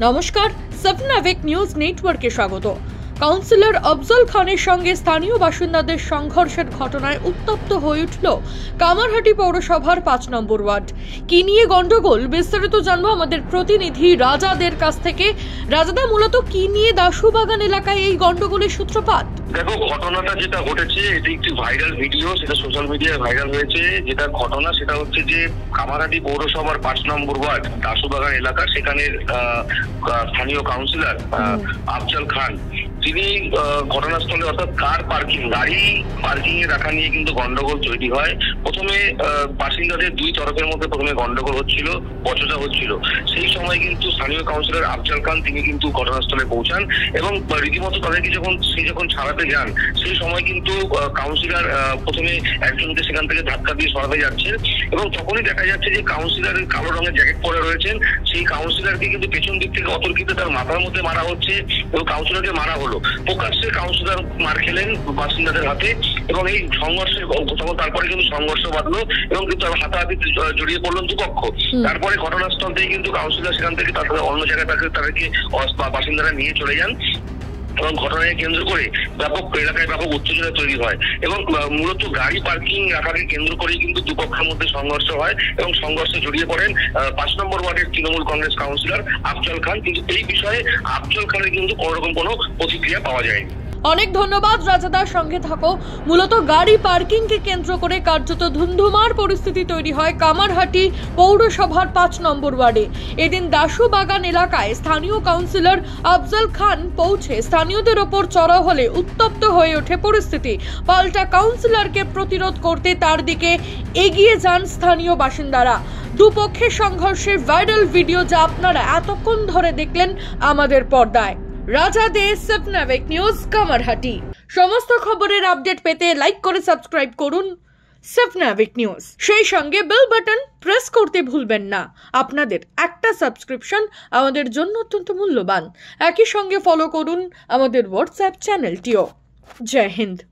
নমস্কার, সফনাভিক নিউজ নেটওয়ার্কে স্বাগত। কাউন্সিলর আফজল খানের সঙ্গে স্থানীয় বাসিন্দাদের সংঘর্ষের ঘটনায় উত্তপ্ত হয়ে উঠল কামারহাটি পৌরসভার ৫ নম্বর ওয়ার্ড। কি নিয়ে গন্ডগোল, বিস্তারিত জানবো আমাদের প্রতিনিধি রাজাদের কাছ থেকে। রাজাদা, মূলত কি নিয়ে দাসুবাগান এলাকায় এই গন্ডগোলের সূত্রপাত? দেখো, ঘটনাটা যেটা ঘটেছে এটি একটি ভাইরাল ভিডিও, সেটা সোশ্যাল মিডিয়ায় ভাইরাল হয়েছে। যেটা ঘটনা সেটা হচ্ছে যে কামারহাটি পৌরসভার ৫ নম্বর ওয়ার্ড দাসুবাগান এলাকা, সেখানের স্থানীয় কাউন্সিলর আফজল খান, তিনি ঘটনাস্থলে অর্থাৎ কার পার্কিং, গাড়ি পার্কিং এ রাখা নিয়ে কিন্তু গন্ডগোল তৈরি হয়। প্রথমে বাসিন্দাদের দুই তরফের মধ্যে প্রথমে গন্ডগোল হচ্ছিল, বচসা হচ্ছিল। সেই সময় কিন্তু স্থানীয় কাউন্সিলর আফজল খান তিনি কিন্তু ঘটনাস্থলে পৌঁছান এবং রীতিমতো তাদেরকে যখন ছাড়াতে যান, সেই সময় কিন্তু কাউন্সিলর প্রথমে একজনকে সেখান থেকে ধাক্কা দিয়ে সরাতে যাচ্ছেন এবং তখনই দেখা যাচ্ছে যে কাউন্সিলরের কালো রঙের জ্যাকেট পরে রয়েছেন, সেই কাউন্সিলরকে কিন্তু পেছন দিক থেকে অতর্কিত তার মাথার মধ্যে মারা হচ্ছে এবং কাউন্সিলরকে মারা হলো। প্রকাশ্যে কাউন্সিলর মার খেলেন বাসিন্দাদের হাতে এবং এই সংঘর্ষের তারপরে কিন্তু সংঘর্ষ বাঁধলো এবং কিন্তু হাতাহাতি জড়িয়ে পড়লো দুপক্ষ। তারপরে ঘটনাস্থল থেকে কিন্তু কাউন্সিলর সেখান থেকে তারপরে অন্য জায়গায় তাদেরকে বাসিন্দারা নিয়ে চলে যান এবং ঘটনাকে কেন্দ্র করে এলাকায় ব্যাপক উত্তেজনা তৈরি হয় এবং মূলত গাড়ি পার্কিং রাখাকে কেন্দ্র করেই কিন্তু দুপক্ষের মধ্যে সংঘর্ষ হয় এবং সংঘর্ষে জড়িয়ে পড়েন ৫ নম্বর ওয়ার্ডের তৃণমূল কংগ্রেস কাউন্সিলর আফজল খান। কিন্তু এই বিষয়ে আফজল খানের কিন্তু কোনোরকম কোনো প্রতিক্রিয়া পাওয়া যায়নি। অনেক ধন্যবাদ রাজাদার, সঙ্গে থাকো। মূলত গাড়ি পার্কিং কে কেন্দ্র করে কার্যত ধুন্ধুমার পরিস্থিতি তৈরি হয় কামারহাটি পৌরসভার ৫ নম্বর ওয়ার্ডে। এদিন দাসুবাগান এলাকায় স্থানীয় কাউন্সিলর আফজল খান পৌঁছে স্থানীয়দের ওপর চড়াও হলে উত্তপ্ত হয়ে ওঠে পরিস্থিতি। পাল্টা কাউন্সিলরকে প্রতিরোধ করতে তার দিকে এগিয়ে যান স্থানীয় বাসিন্দারা। দুপক্ষের সংঘর্ষের ভাইরাল ভিডিও যা আপনারা এতক্ষণ ধরে দেখলেন আমাদের পর্দায়। রাজাদে, সফনাভিক নিউজ, কামারহাটি। সমস্ত খবরের আপডেট পেতে লাইক করে সাবস্ক্রাইব করুন সফনাভিক নিউজ। সেই সঙ্গে বেল বাটন প্রেস করতে ভুলবেন না। আপনাদের একটা সাবস্ক্রিপশন আমাদের জন্য অত্যন্ত মূল্যবান। একই সঙ্গে ফলো করুন আমাদের হোয়াটসঅ্যাপ চ্যানেলটিও। জয় হিন্দ।